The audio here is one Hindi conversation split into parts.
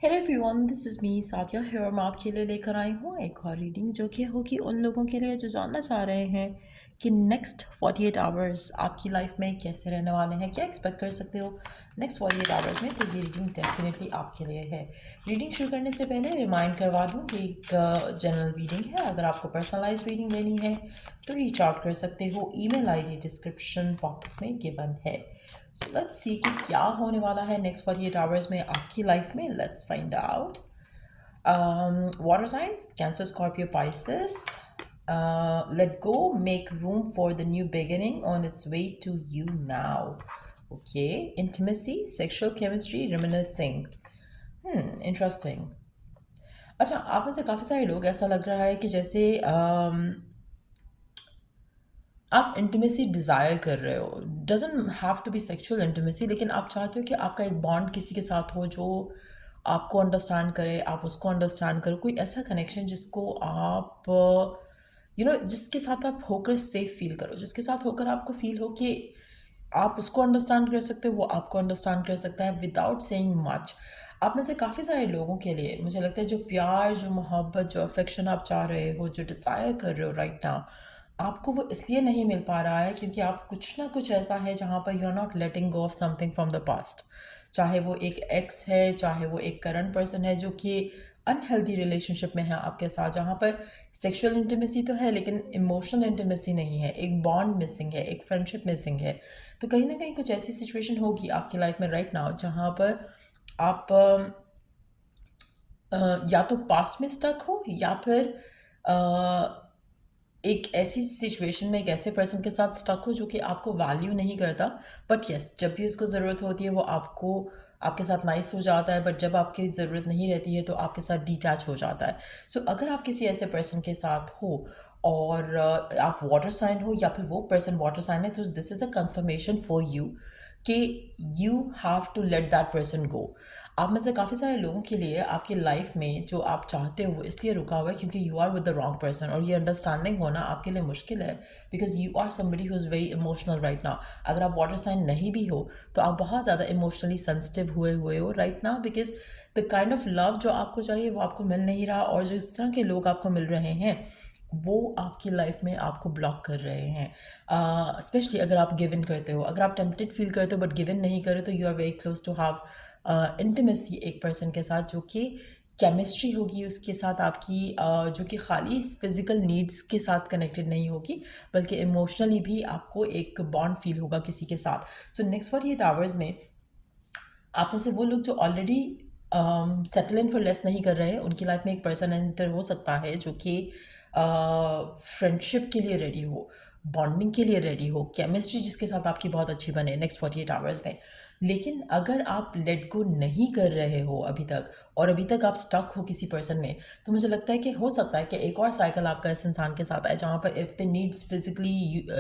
Hello everyone, this is me Sakia here. मैं आपके लिए लेकर आई हूँ एक और रीडिंग जो कि होगी उन लोगों के लिए जो जानना चाह रहे हैं कि नेक्स्ट 48 आवर्स आपकी लाइफ में कैसे रहने वाले हैं, क्या एक्सपेक्ट कर सकते हो नेक्स्ट 48 आवर्स में। तो ये रीडिंग डेफिनेटली आपके लिए है। रीडिंग शुरू करने से पहले रिमाइंड करवा दूँ कि एक जनरल रीडिंग है। अगर आपको पर्सनलाइज रीडिंग लेनी है तो रीच आउट कर सकते हो। ईमेल आईडी डिस्क्रिप्शन बॉक्स में गिवन है। सो लेट्स सी कि क्या होने वाला है नेक्स्ट 48 आवर्स में आपकी लाइफ में। Let's find out. Water signs, Cancer, Scorpio, Pisces. Let go, make room for the new beginning on its way to you now. Okay, intimacy, sexual chemistry, reminiscing. Interesting. अच्छा, आप में से काफ़ी सारे लोग ऐसा लग रहा है कि जैसे आप इंटीमेसी डिज़ायर कर रहे हो। Doesn't have to be sexual intimacy, लेकिन आप चाहते हो कि आपका एक बॉन्ड किसी के साथ हो जो आपको अंडरस्टैंड करे, आप उसको अंडरस्टैंड करो। कोई ऐसा कनेक्शन जिसको आप जिसके साथ आप होकर सेफ फील करो, जिसके साथ होकर आपको फील हो कि आप उसको अंडरस्टैंड कर सकते हो, वो आपको अंडरस्टैंड कर सकता है विदाउट सेइंग मच। आप में से काफ़ी सारे लोगों के लिए मुझे लगता है जो प्यार, जो मोहब्बत, जो अफेक्शन आप चाह रहे हो, जो डिज़ायर कर रहे हो राइट नाउ, आपको वो इसलिए नहीं मिल पा रहा है क्योंकि आप कुछ ना कुछ ऐसा है जहाँ पर you are not letting go of something from the past. चाहे वो एक एक्स है, चाहे वो एक करंट पर्सन है जो कि अनहेल्दी रिलेशनशिप में है आपके साथ, जहाँ पर सेक्सुअल इंटीमेसी तो है लेकिन इमोशनल इंटीमेसी नहीं है, एक बॉन्ड मिसिंग है, एक फ्रेंडशिप मिसिंग है। तो कहीं ना कहीं कुछ ऐसी सिचुएशन होगी आपकी लाइफ में राइट नाउ जहाँ पर आप या तो पास्ट में स्टक हो या फिर एक ऐसी सिचुएशन में एक ऐसे पर्सन के साथ स्टक हो जो कि आपको वैल्यू नहीं करता। बट यस, जब भी उसको ज़रूरत होती है वो आपके साथ नाइस हो जाता है, बट जब आपकी ज़रूरत नहीं रहती है तो आपके साथ डिटैच हो जाता है। सो अगर आप किसी ऐसे पर्सन के साथ हो और आप वाटर साइन हो या फिर वो पर्सन वाटर साइन है, तो this is a confirmation for you कि you have to let that person go. आप में से काफ़ी सारे लोगों के लिए आपकी लाइफ में जो आप चाहते हो वो इसलिए रुका हुआ है क्योंकि you are with the wrong person, और ये अंडरस्टैंडिंग होना आपके लिए मुश्किल है because you are somebody who is very emotional right now. अगर आप वाटर साइन नहीं भी हो तो आप बहुत ज़्यादा इमोशनली सेंसिटिव हुए हो right now, because the kind of love जो आपको चाहिए वो आपको मिल नहीं रहा, और जो इस तरह के लोग आपको मिल रहे हैं वो आपकी लाइफ में आपको ब्लॉक कर रहे हैं। स्पेशली अगर आप गिव इन करते हो, अगर आप टेम्पटेड फील करते हो बट गिव इन नहीं करे तो you are very close to have intimacy एक पर्सन के साथ जो कि केमिस्ट्री होगी उसके साथ आपकी, जो कि खाली फिजिकल नीड्स के साथ कनेक्टेड नहीं होगी बल्कि इमोशनली भी आपको एक बॉन्ड फील होगा किसी के साथ। सो नेक्स्ट 48 आवर्स में आप में से वो लोग जो already settle in for less नहीं कर रहे हैं, उनकी लाइफ में एक पर्सन एंटर हो सकता है जो कि फ्रेंडशिप के लिए रेडी हो, बॉन्डिंग के लिए रेडी हो, केमिस्ट्री जिसके साथ आपकी बहुत अच्छी बने नेक्स्ट 48 आवर्स में। लेकिन अगर आप लेट गो नहीं कर रहे हो अभी तक, और अभी तक आप स्टक हो किसी पर्सन में, तो मुझे लगता है कि हो सकता है कि एक और साइकिल आपका इस इंसान के साथ आए जहाँ पर इफ़ द नीड्स फिजिकली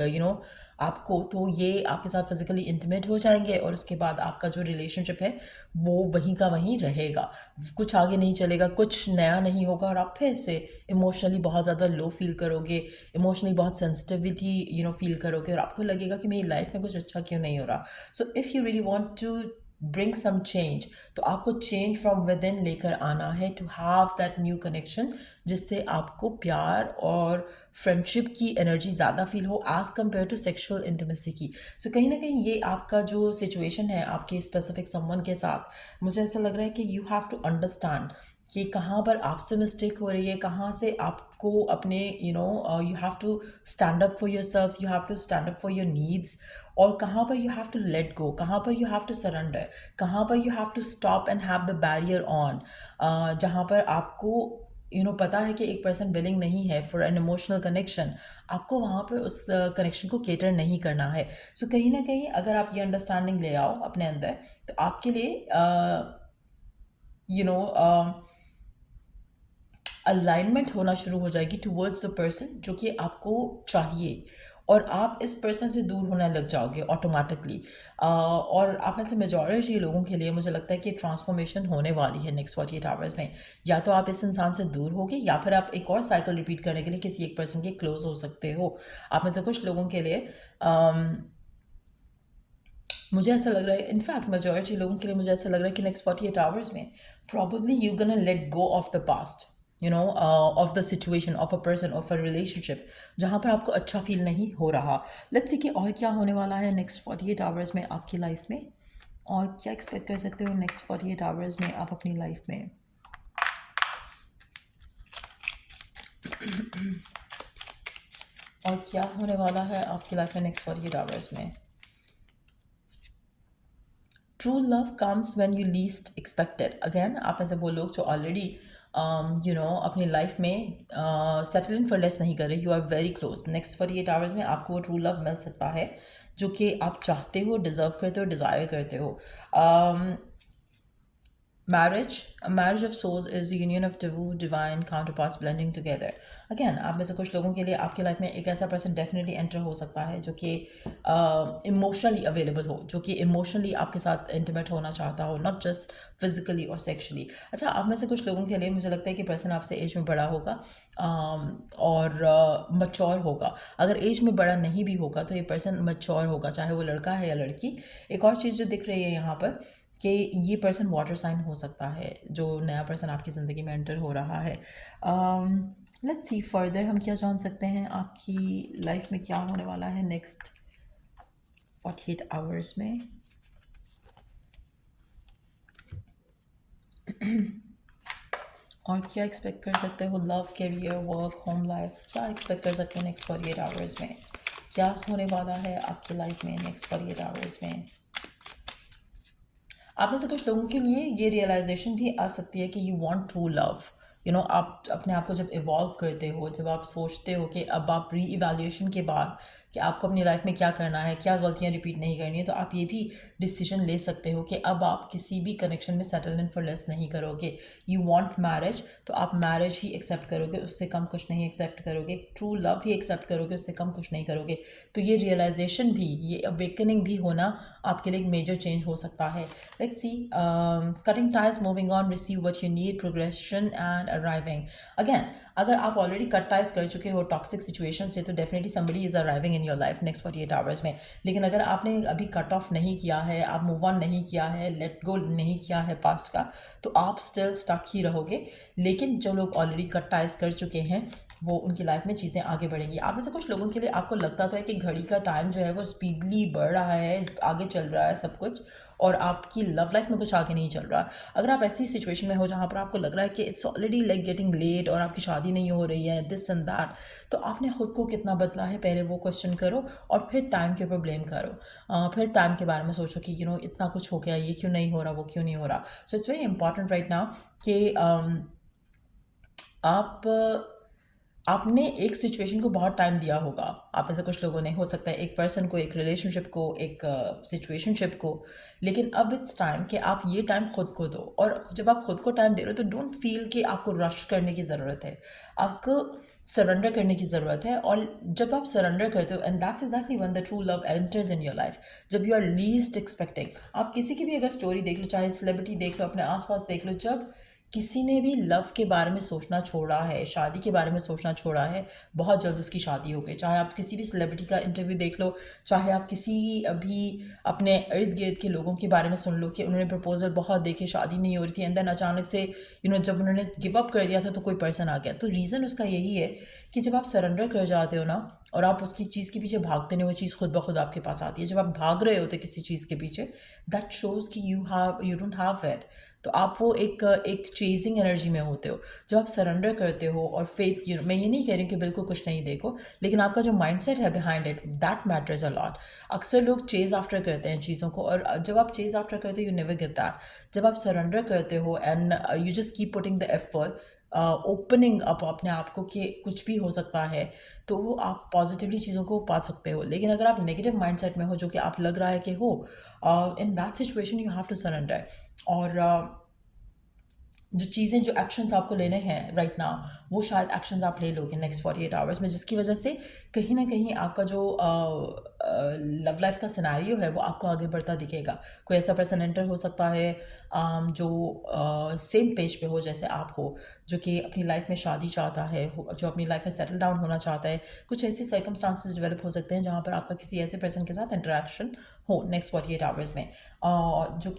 आपको, तो ये आपके साथ फिजिकली इंटीमेट हो जाएंगे और उसके बाद आपका जो रिलेशनशिप है वो वहीं का वहीं रहेगा, कुछ आगे नहीं चलेगा, कुछ नया नहीं होगा, और आप फिर से इमोशनली बहुत ज़्यादा लो फील करोगे, इमोशनली बहुत सेंसिटिविटी फील करोगे, और आपको लगेगा कि मेरी लाइफ में कुछ अच्छा क्यों नहीं हो रहा। So if you really want to bring some change, तो आपको चेंज फ्रॉम विद इन लेकर आना है to have that new connection जिससे आपको प्यार और फ्रेंडशिप की एनर्जी ज़्यादा फील हो as compare to sexual intimacy की। सो कहीं ना कहीं ये आपका जो सिचुएशन है आपके स्पेसिफिक समवन के साथ, मुझे ऐसा लग रहा है कि यू हैव टू अंडरस्टैंड कि कहाँ पर आपसे मिस्टेक हो रही है, कहाँ से आपको अपने you have to stand up for yourself, you have to stand up for your needs, और कहाँ पर you have to let go, कहाँ पर यू हैव टू सरेंडर, कहाँ पर you have to stop and have the barrier on, जहाँ पर आपको पता है कि एक पर्सन विलिंग नहीं है फॉर एन इमोशनल कनेक्शन, आपको वहाँ पे उस कनेक्शन को केटर नहीं करना है। सो कहीं ना कहीं अगर आप ये अंडरस्टैंडिंग ले आओ अपने अंदर, तो आपके लिए यू नो अलाइनमेंट होना शुरू हो जाएगी टूवर्ड्स द पर्सन जो कि आपको चाहिए, और आप इस पर्सन से दूर होने लग जाओगे ऑटोमेटिकली। और आप में से मेजॉरिटी लोगों के लिए मुझे लगता है कि ट्रांसफॉर्मेशन होने वाली है नेक्स्ट 48 आवर्स में। या तो आप इस इंसान से दूर होगे या फिर आप एक और साइकिल रिपीट करने के लिए किसी एक पर्सन के क्लोज हो सकते हो। आप में से कुछ लोगों के लिए मुझे ऐसा लग रहा है, इनफैक्ट मेजॉरिटी लोगों के लिए मुझे ऐसा लग रहा है कि नेक्स्ट 48 आवर्स में probably you gonna let go of the past, you know, of the situation, of a person, of a relationship जहाँ पर आपको अच्छा फील नहीं हो रहा। लेट्स सी कि और क्या होने वाला है नेक्स्ट 48 आवर्स में आपकी लाइफ में, और क्या एक्सपेक्ट कर सकते हो नेक्स्ट 48 आवर्स में आप अपनी लाइफ में। और क्या होने वाला है आपकी लाइफ में नेक्स्ट 48 आवर्स में। True love comes when you least expected. Again आप ऐसे वो लोग जो ऑलरेडी यू नो अपनी लाइफ में सेटल इन फॉर लेस नहीं कर रहे, you are very close, next 48 hours में आपको वो ट्रू लव मिल सकता है जो कि आप चाहते हो, डिजर्व करते हो, डिज़ायर करते हो। Marriage, a marriage of souls is the union of two divine counterparts blending together. Again, आप में से कुछ लोगों के लिए आपकी लाइफ में एक ऐसा पर्सन डेफिनेटली एंटर हो सकता है जो कि इमोशनली अवेलेबल हो, जो कि इमोशनली आपके साथ इंटीमेट होना चाहता हो, नॉट जस्ट फिजिकली और सेक्शुअली। अच्छा, आप में से कुछ लोगों के लिए मुझे लगता है कि पर्सन आपसे एज में बड़ा होगा और मच्योर होगा। अगर एज में बड़ा नहीं भी होगा तो ये पर्सन मच्योर होगा, चाहे वो लड़का है या लड़की। एक और चीज़ जो दिख रही है यहाँ पर कि ये पर्सन वाटर साइन हो सकता है, जो नया पर्सन आपकी ज़िंदगी में एंटर हो रहा है। लेट्स सी फर्दर हम क्या जान सकते हैं आपकी लाइफ में क्या होने वाला है नेक्स्ट 48 आवर्स में। और क्या एक्सपेक्ट कर सकते हो love, career, work, home life, क्या एक्सपेक्ट कर सकते हो नेक्स्ट 48 आवर्स में। क्या होने वाला है आपकी लाइफ में नेक्स्ट 48 आवर्स में। आप में से कुछ लोगों के लिए ये रियलाइजेशन भी आ सकती है कि you want true love. You know, आप अपने आप को जब इवॉल्व करते हो, जब आप सोचते हो कि अब आप री इवैल्यूएशन के बाद कि आपको अपनी लाइफ में क्या करना है, क्या गलतियां रिपीट नहीं करनी है, तो आप ये भी डिसीजन ले सकते हो कि अब आप किसी भी कनेक्शन में सेटल इन फॉर लेस नहीं करोगे। यू वांट मैरिज, तो आप मैरिज ही एक्सेप्ट करोगे, उससे कम कुछ नहीं एक्सेप्ट करोगे। ट्रू लव ही एक्सेप्ट करोगे, उससे कम कुछ नहीं करोगे। तो ये रियलाइजेशन भी, ये अवेकनिंग भी होना आपके लिए एक मेजर चेंज हो सकता है। Let's see, cutting ties, moving on, receive what you need, progression and arriving. Again, अगर आप ऑलरेडी कट टाइज कर चुके हो टॉक्सिक सिचुएशन से, तो definitely somebody is arriving in your life next 48 hours में। लेकिन अगर आपने अभी कट ऑफ नहीं किया है, आप मूव ऑन नहीं किया है, लेट गो नहीं किया है पास्ट का, तो आप स्टिल स्टक ही रहोगे। लेकिन जो लोग ऑलरेडी कट टाइज कर चुके हैं, वो उनकी लाइफ में चीज़ें आगे बढ़ेंगी। आप में से कुछ लोगों के लिए आपको लगता तो है कि घड़ी का टाइम जो है वो स्पीडली बढ़ रहा है, आगे चल रहा है सब कुछ, और आपकी लव लाइफ में कुछ आगे नहीं चल रहा। अगर आप ऐसी सिचुएशन में हो जहाँ पर आपको लग रहा है कि it's already like getting late और आपकी शादी नहीं हो रही है, दिस एंड दैट, तो आपने खुद को कितना बदला है पहले वो क्वेश्चन करो, और फिर टाइम के ऊपर ब्लेम करो। फिर टाइम के बारे में सोचो कि यू नो इतना कुछ हो गया, ये क्यों नहीं हो रहा, वो क्यों नहीं हो रहा। So it's very important right now कि आप आपने एक सिचुएशन को बहुत टाइम दिया होगा। आप में से कुछ लोगों ने, हो सकता है एक पर्सन को, एक रिलेशनशिप को, एक सिचुएशनशिप को, लेकिन अब इट्स टाइम कि आप ये टाइम खुद को दो। और जब आप खुद को टाइम दे रहे हो तो डोंट फील कि आपको रश करने की ज़रूरत है, आपको सरेंडर करने की ज़रूरत है। और जब आप सरेंडर करते हो, and that's exactly when the true love enters in your life, जब यू आर लीस्ट एक्सपेक्टिंग। आप किसी की भी अगर स्टोरी देख लो, चाहे सेलिब्रिटी देख लो, अपने आसपास देख लो, जब किसी ने भी लव के बारे में सोचना छोड़ा है, शादी के बारे में सोचना छोड़ा है, बहुत जल्द उसकी शादी हो गई। चाहे आप किसी भी सेलिब्रिटी का इंटरव्यू देख लो, चाहे आप किसी अभी अपने इर्द गिर्द के लोगों के बारे में सुन लो कि उन्होंने प्रपोजल बहुत देखे, शादी नहीं हो रही थी, एंड देन अचानक से यू नो जब उन्होंने गिव अप कर दिया था तो कोई पर्सन आ गया। तो रीज़न उसका यही है कि जब आप सरेंडर कर जाते हो ना, और आप उसकी चीज़ के पीछे भागते नहीं, वो चीज़ खुद ब खुद आपके पास आती है। जब आप भाग रहे होते किसी चीज़ के पीछे, दैट शोज़ कि यू डोंट हैव इट। तो आप वो एक चेजिंग एनर्जी में होते हो। जब आप सरेंडर करते हो और फेथ, मैं ये नहीं कह रही कि बिल्कुल कुछ नहीं देखो, लेकिन आपका जो माइंडसेट है behind it, that matters a lot. अक्सर लोग चेज आफ्टर करते हैं चीज़ों को, और जब आप चेज आफ्टर करते हो यू नेवर गेट दैट। जब आप सरेंडर करते हो and you just keep putting the effort, opening up अपने आप को कि कुछ भी हो सकता है, तो वो आप पॉजिटिवली चीज़ों को पा सकते हो। लेकिन अगर आप नेगेटिव माइंडसेट में हो, जो कि आप लग रहा है कि हो, in that situation you have to surrender. और जो चीज़ें, जो एक्शंस आपको लेने हैं राइट नाउ, वो शायद एक्शंस आप ले लोगे नेक्स्ट 48 आवर्स में, जिसकी वजह से कहीं ना कहीं आपका जो लव लाइफ का सिनेरियो है वो आपको आगे बढ़ता दिखेगा। कोई ऐसा पर्सन एंटर हो सकता है जो सेम पेज पे हो जैसे आप हो, जो कि अपनी लाइफ में शादी चाहता है, जो अपनी लाइफ में सेटल डाउन होना चाहता है। कुछ ऐसी सर्कमस्टांसेस डेवलप हो सकते हैं जहाँ पर आपका किसी ऐसे पर्सन के साथ इंटरेक्शन हो नेक्स्ट 48 आवर्स में, जो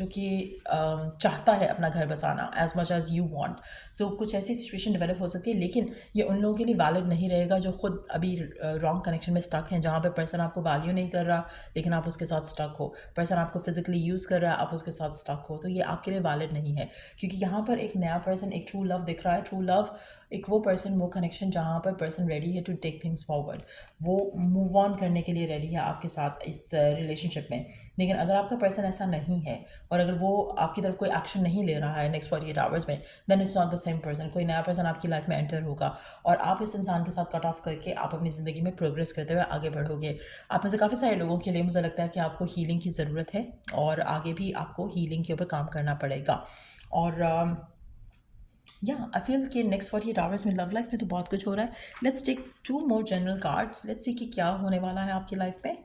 कि चाहता है अपना घर बसाना as much as you want. तो कुछ ऐसी सिचुएशन डेवलप हो सकती है, लेकिन ये उन लोगों के लिए वैलिड नहीं रहेगा जो खुद अभी रॉन्ग कनेक्शन में स्टक हैं, जहाँ पे पर्सन आपको वैल्यू नहीं कर रहा लेकिन आप उसके साथ स्टक हो, पर्सन आपको फिजिकली यूज़ कर रहा है, आप उसके साथ स्टक हो। तो ये आपके लिए वैलिड नहीं है, क्योंकि यहाँ पर एक नया पर्सन, एक ट्रू लव दिख रहा है। ट्रू लव एक वो पर्सन, वो कनेक्शन जहाँ पर पर्सन रेडी है टू टेक थिंग्स फॉरवर्ड, वो मूव ऑन करने के लिए रेडी है आपके साथ इस रिलेशनशिप में। लेकिन अगर आपका पर्सन ऐसा नहीं है और अगर वो आपकी तरफ कोई एक्शन नहीं ले रहा है नेक्स्ट 48 आवर्स में, then it's not the same person. कोई नया पर्सन आपकी लाइफ में एंटर होगा और आप इस इंसान के साथ कट ऑफ करके आप अपनी ज़िंदगी में प्रोग्रेस करते हुए आगे बढ़ोगे। आप में से काफ़ी सारे लोगों के लिए मुझे लगता है कि आपको हीलिंग की ज़रूरत है और आगे भी आपको हीलिंग के ऊपर काम करना पड़ेगा। और या आई फील कि नेक्स्ट 48 आवर्स में लव लाइफ में तो बहुत कुछ हो रहा है। Let's take 2 more general cards, let's see कि क्या होने वाला है आपकी लाइफ में,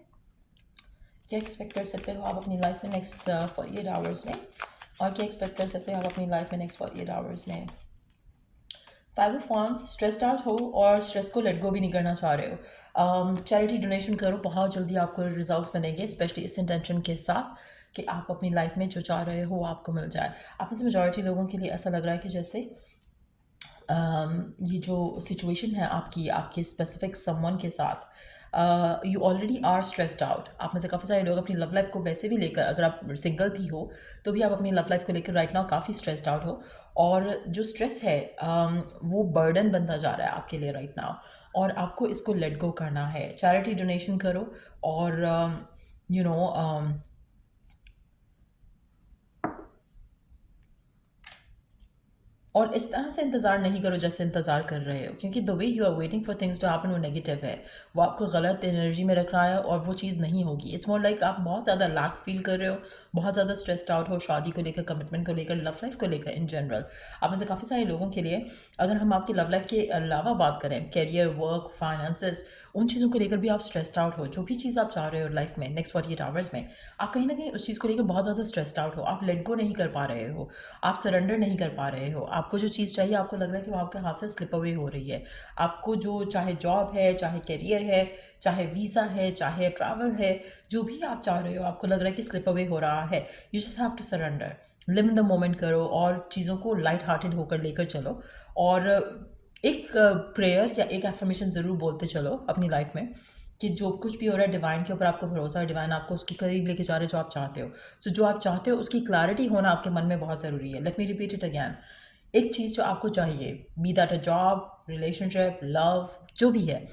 क्या एक्सपेक्ट कर सकते हो आप अपनी लाइफ में नेक्स्ट 48 आवर्स में, और क्या एक्सपेक्ट कर सकते हो आप अपनी लाइफ में नेक्स्ट 48 आवर्स में। 5 ऑफ वांड्स, स्ट्रेस्ड आउट हो और स्ट्रेस को लेट गो भी नहीं करना चाह रहे हो। चैरिटी डोनेशन करो, बहुत जल्दी आपको रिजल्ट्स बनेंगे, स्पेशली इस इंटेंशन के साथ कि आप अपनी लाइफ में जो चाह रहे हो आपको मिल जाए। आप में से मेजॉरिटी लोगों के लिए ऐसा लग रहा है कि जैसे ये जो सिचुएशन है आपकी, आपके स्पेसिफिक समवन के साथ, you already are stressed out. आप में से काफ़ी सारे लोग अपनी लव लाइफ को वैसे भी लेकर, अगर आप सिंगल भी हो तो भी आप अपनी लव लाइफ को लेकर राइट नाउ काफ़ी स्ट्रेस्ड आउट हो, और जो स्ट्रेस है वो बर्डन बनता जा रहा है आपके लिए राइट नाउ, और आपको इसको लेट गो करना है। चैरिटी डोनेशन करो और यू नो और इस तरह से इंतज़ार नहीं करो जैसे इंतज़ार कर रहे हो, क्योंकि the way you are waiting for things to happen वो नेगेटिव है, वो आपको गलत एनर्जी में रख रहा है और वो चीज़ नहीं होगी। इट्स मोर लाइक आप बहुत ज़्यादा लैक फील कर रहे हो, बहुत ज़्यादा स्ट्रेस्ड आउट हो शादी को लेकर, कमिटमेंट को लेकर, लव लाइफ को लेकर इन जनरल। आप में से काफ़ी सारे लोगों के लिए, अगर हम आपकी लव लाइफ के अलावा बात करें, कैरियर, वर्क, फाइनेंसेस, उन चीज़ों को लेकर भी आप स्ट्रेस्ड आउट हो। जो भी चीज़ आप चाह रहे हो लाइफ में नेक्स्ट 48 आवर्स में, आप कहीं ना कहीं उस चीज़ को लेकर बहुत ज़्यादा स्ट्रेस्ड आउट हो, आप लेट गो नहीं कर पा रहे हो, आप सरेंडर नहीं कर पा रहे हो। आपको जो चीज़ चाहिए आपको लग रहा है कि वो आपके हाथ से स्लिप अवे हो रही है। आपको जो, चाहे जॉब है, चाहे करियर है, चाहे वीज़ा है, चाहे ट्रैवल है, जो भी आप चाह रहे हो आपको लग रहा है कि स्लिप अवे हो रहा है। You just have to surrender, live in the moment करो और चीज़ों को लाइट हार्टेड होकर लेकर चलो, और एक प्रेयर या एक एफर्मेशन ज़रूर बोलते चलो अपनी लाइफ में कि जो कुछ भी हो रहा है डिवाइन के ऊपर आपको भरोसा है, डिवाइन आपको उसके करीब लेके जा रहे हैं जो आप चाहते हो। सो जो आप चाहते हो उसकी क्लैरिटी होना आपके मन में बहुत ज़रूरी है। Let me repeat it again, एक चीज़ जो आपको चाहिए, be that a job, relationship, love, जो भी है,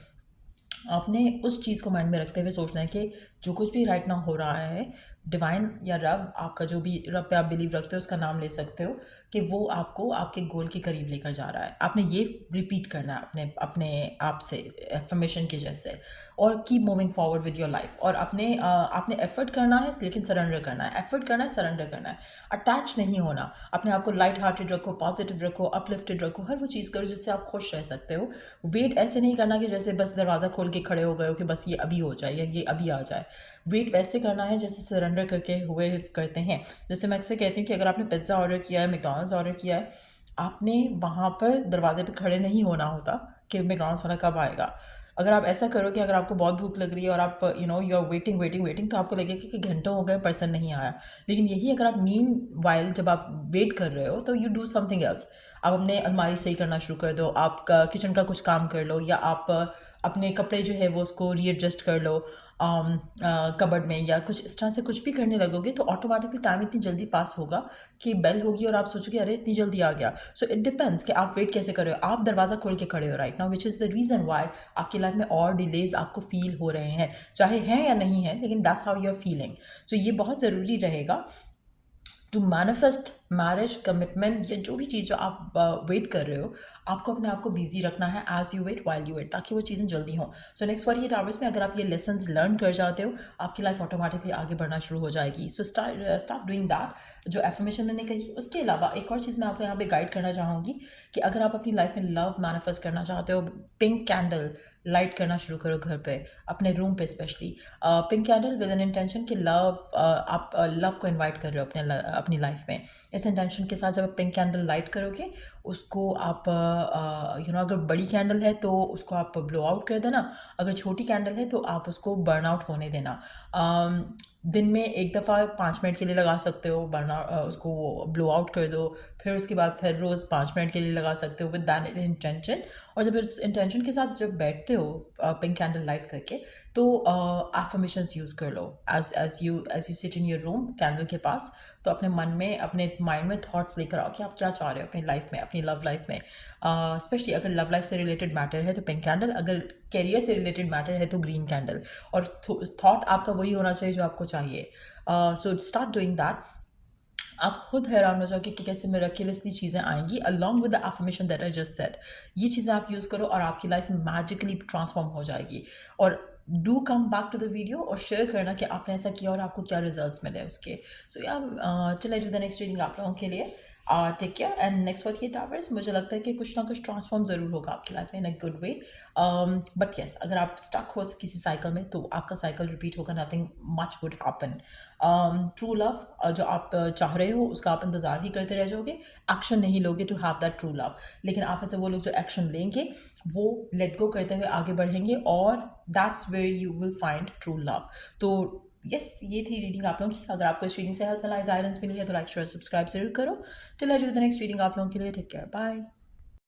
आपने उस चीज़ को माइंड में रखते हुए सोचना है कि जो कुछ भी राइट नाउ हो रहा है, डिवाइन या रब, आपका जो भी रब पे आप बिलीव रखते हो उसका नाम ले सकते हो, कि वो आपको आपके गोल के करीब लेकर जा रहा है। आपने ये रिपीट करना है अपने अपने आप से, एफर्मेशन के जैसे, और keep moving forward with your life. और आपने एफर्ट करना है लेकिन सरेंडर करना है, एफर्ट करना है, सरेंडर करना है, अटैच नहीं होना। अपने आप को लाइट हार्टेड रखो, पॉजिटिव रखो, अपलिफ्टेड रखो, हर वो चीज़ करो जिससे आप खुश रह सकते हो। वेट ऐसे नहीं करना कि जैसे बस दरवाज़ा खोल के खड़े हो गए हो कि बस ये अभी हो जाए या ये अभी आ जाए। वेट वैसे करना है जैसे सरेंडर करके हुए करते हैं। जैसे मैं अक्सर कहती हूँ कि अगर आपने पिज़्ज़ा ऑर्डर किया है, मैकडॉनल्ड्स ऑर्डर किया है, आपने वहाँ पर दरवाजे पे खड़े नहीं होना होता कि मैकडॉनल्ड्स वाला कब आएगा। अगर आप ऐसा करो कि अगर आपको बहुत भूख लग रही है और आप you are waiting waiting waiting, तो आपको लगेगा कि घंटों हो गए पर्सन नहीं आया। लेकिन यही अगर आप मीन वाइल जब आप वेट कर रहे हो तो यू डू समथिंग एल्स। आप अपने अलमारी सही करना शुरू कर दो, आप किचन का कुछ काम कर लो, या आप अपने कपड़े जो है वो उसको रीएडजस्ट कर लो कबर्ड में, या कुछ इस तरह से कुछ भी करने लगोगे तो ऑटोमेटिकली टाइम इतनी जल्दी पास होगा कि बेल होगी और आप सोचोगे अरे इतनी जल्दी आ गया। सो इट डिपेंड्स कि आप वेट कैसे कर रहे हो। आप दरवाज़ा खोल के खड़े हो right now, which is the reason why आपकी लाइफ में और डिलेज आपको फील हो रहे हैं, चाहे हैं या नहीं है, लेकिन that's how you are feeling. So ये बहुत ज़रूरी रहेगा टू मैनिफेस्ट मैरिज, कमिटमेंट या जो भी चीज़ जो आप वेट कर रहे हो, आपको अपने आप को बिजी रखना है as you wait while you wait, ताकि वो चीज़ें जल्दी हों। सो नेक्स्ट 48 आवर्स में अगर आप ये लेसन्स लर्न कर जाते हो, आपकी लाइफ ऑटोमेटिकली आगे बढ़ना शुरू हो जाएगी। सो स्टार्ट डूइंग दैट, जो एफर्मेशन मैंने कही। उसके अलावा एक और चीज़ मैं आपको यहाँ पे गाइड करना चाहूँगी कि अगर आप अपनी लाइफ में लव मैनिफेस्ट करना चाहते हो, पिंक कैंडल लाइट करना शुरू करो घर पे, अपने रूम पे specially. Pink candle with an intention कि आप लव को इनवाइट कर रहे हो अपनी लाइफ में। इस इंटेंशन के साथ जब आप पिंक कैंडल लाइट करोगे, उसको आप अगर बड़ी कैंडल है तो उसको आप ब्लो आउट कर देना, अगर छोटी कैंडल है तो आप उसको बर्न आउट होने देना। दिन में एक दफ़ा 5 मिनट के लिए लगा सकते हो, उसको ब्लो आउट कर दो, फिर उसके बाद फिर रोज़ 5 मिनट के लिए लगा सकते हो विद दैट इंटेंशन। और जब इस इंटेंशन के साथ जब बैठते हो पिंक कैंडल लाइट करके, तो एफर्मेशंस यूज़ कर लो as you sit in your room candle के पास। तो अपने मन में, अपने माइंड में थॉट्स लेकर आओ कि आप क्या चाह रहे हो अपनी लाइफ में, अपनी लव लाइफ में। स्पेशली अगर लव लाइफ से रिलेटेड मैटर है तो पिंक कैंडल, अगर कैरियर से रिलेटेड मैटर है तो ग्रीन कैंडल। और थॉट आपका वही होना चाहिए जो आपको चाहिए। So start doing that. आप खुद हैरान हो जाओगे कि कैसे मिरेकलसली चीज़ें आएंगी along with the affirmation that I just said. ये चीज़ें आप यूज़ करो और आपकी लाइफ मैजिकली ट्रांसफॉर्म हो जाएगी। और do come back to the video और शेयर करना कि आपने ऐसा किया और आपको क्या रिजल्ट्स मिले उसके। सो यार चले टू द नेक्स्ट रीडिंग आप लोगों के लिए। Take care and next 48 hours मुझे लगता है कि कुछ ना कुछ ट्रांसफॉर्म ज़रूर होगा आपकी लाइफ में in a good way. But yes, अगर आप स्टक हो किसी साइकिल में तो आपका साइकिल रिपीट होगा, nothing much would happen. True love जो आप चाह रहे हो उसका आप इंतज़ार ही करते रह जाओगे, एक्शन नहीं लोगे to have that true love. लेकिन आप में से वो लोग जो एक्शन लेंगे वो लेट गो करते हुए आगे बढ़ेंगे, और that's where you will find true love. तो यस, ये थी रीडिंग आप लोगों की। अगर आपको इस रीडिंग से हेल्प मिला, गाइडेंस मिली है तो लाइक शेयर सब्सक्राइब जरूर करो। Till I do the next reading आप लोगों के लिए, टेक केयर, बाय।